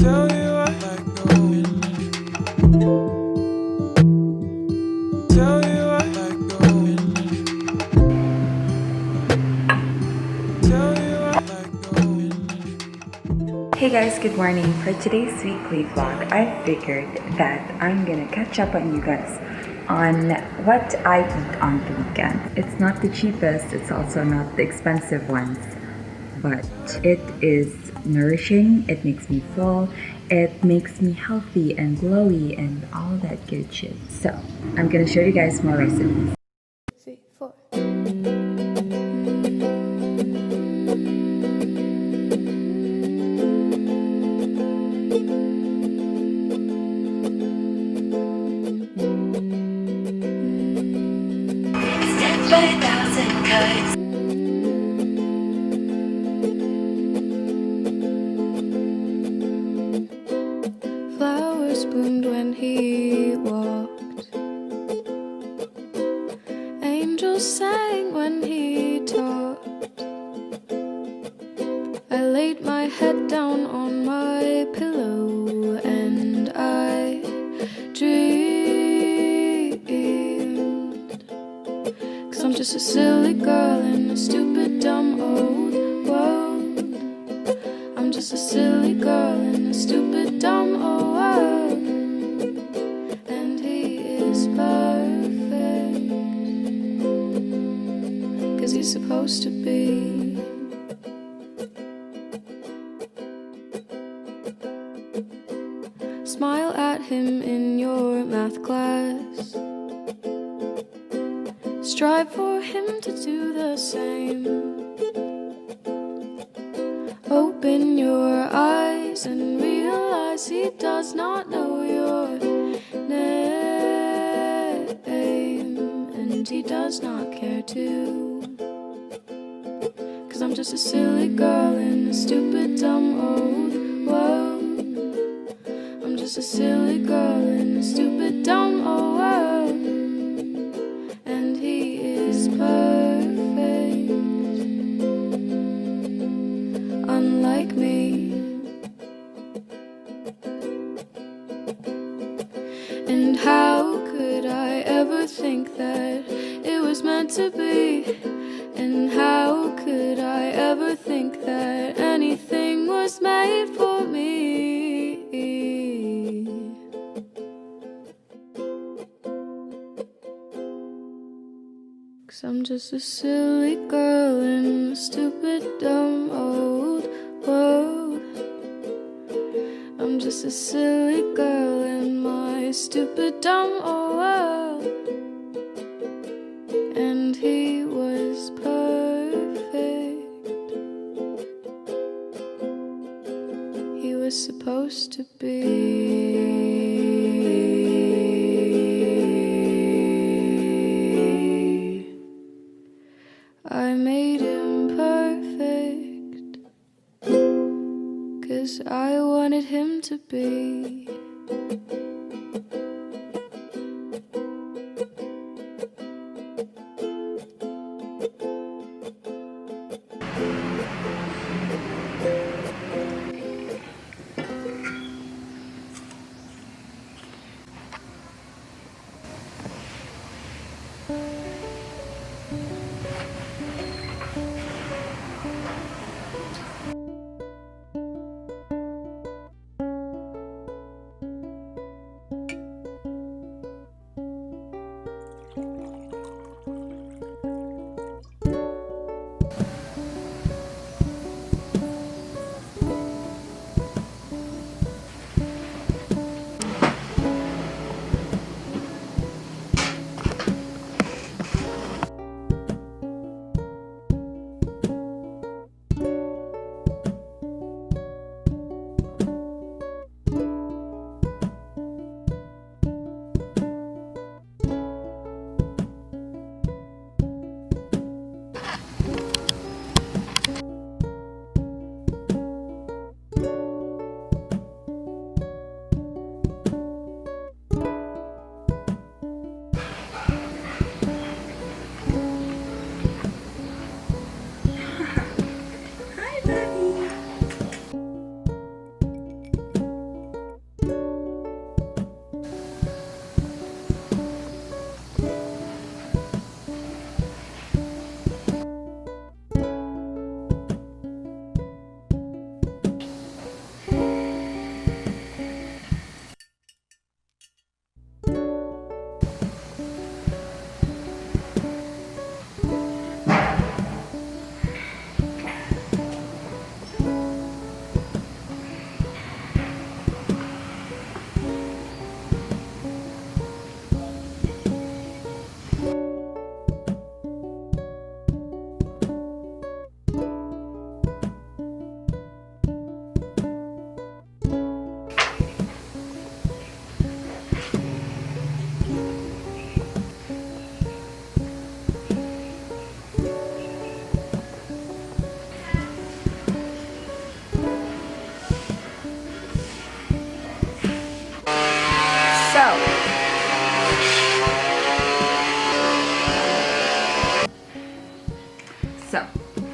Tell you I like going. Tell you I like going. Tell you I like going. Hey guys, good morning. For today's weekly vlog, I figured that I'm gonna catch up on you guys on what I eat on the weekend. It's not the cheapest, it's also not the expensive ones, but it is nourishing, it makes me full, it makes me healthy and glowy and all that good shit. So, I'm gonna show you guys more recipes. 3, 4. Flowers bloomed when he walked. Angels sang when he talked. I laid my head down on my pillow and I dreamed. 'Cause I'm just a silly girl in a stupid dumb old world. I'm just a silly girl in a stupid dumb old world. And he is perfect, 'cause he's supposed to be. Smile at him in your math class. Strive for him to do the same. Open your eyes and realize he does not know your name, and he does not care to. 'Cause I'm just a silly girl in a stupid dumb old world. I'm just a silly girl in a stupid dumb old world. And he is perfect, unlike me. And how could I ever think that it was meant to be? And how could I ever think that anything was made for me? 'Cause I'm just a silly girl in a stupid dumb old world. I'm just a silly girl in my stupid dumb old world. And he was perfect. He was supposed to be. I made him perfect, 'cause I wanted him to be.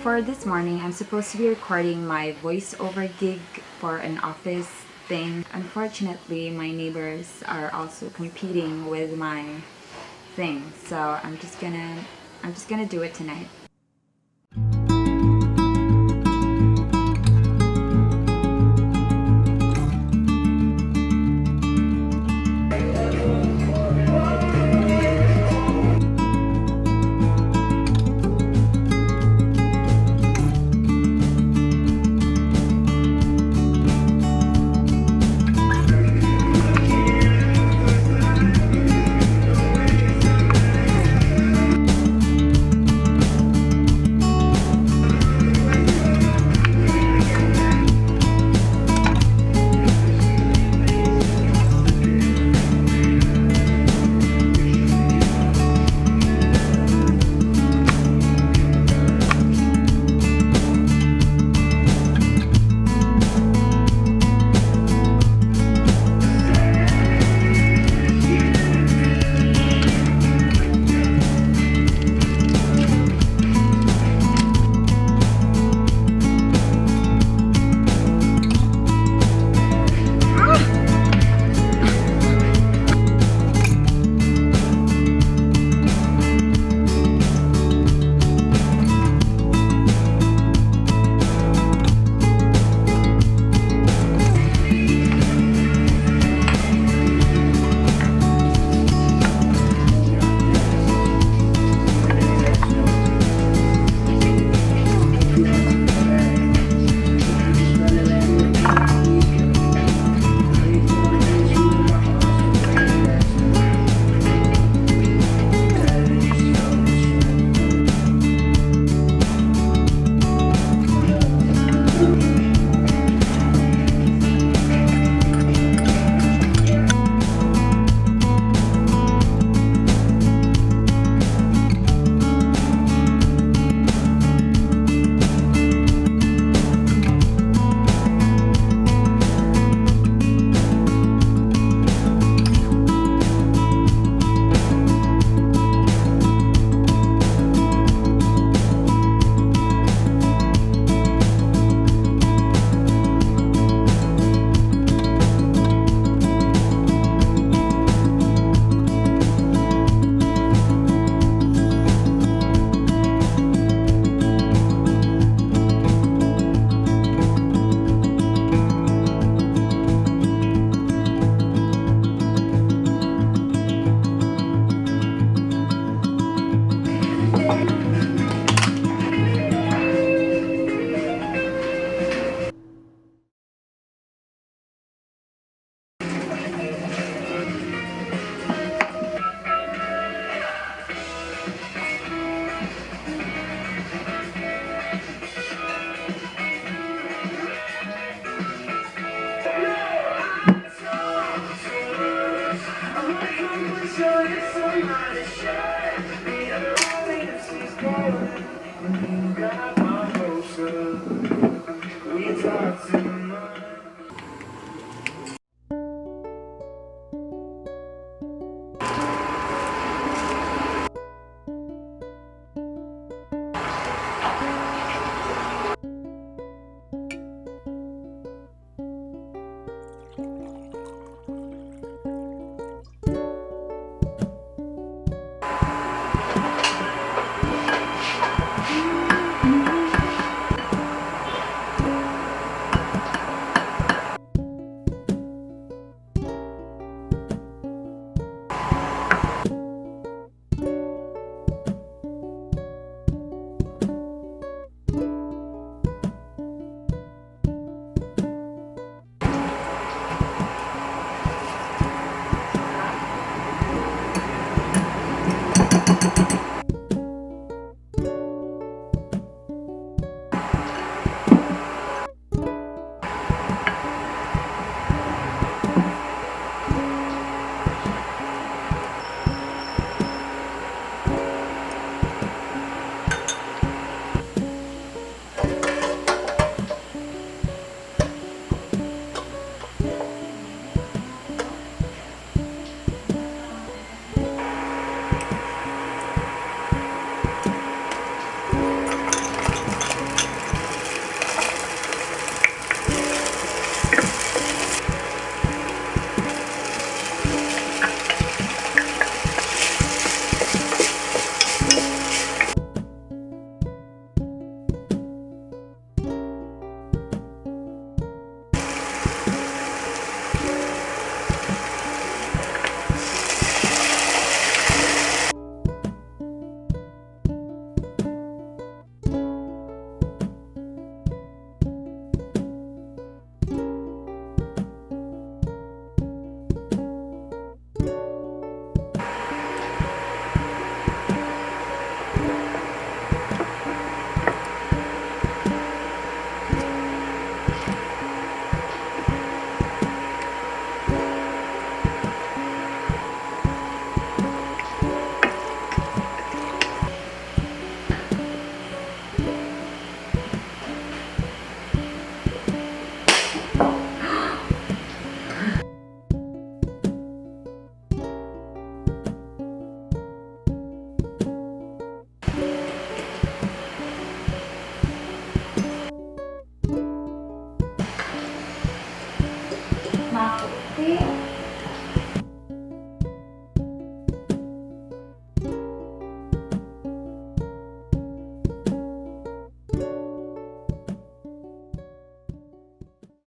For this morning, I'm supposed to be recording my voiceover gig for an office thing. Unfortunately, my neighbors are also competing with my thing, so I'm just gonna do it tonight.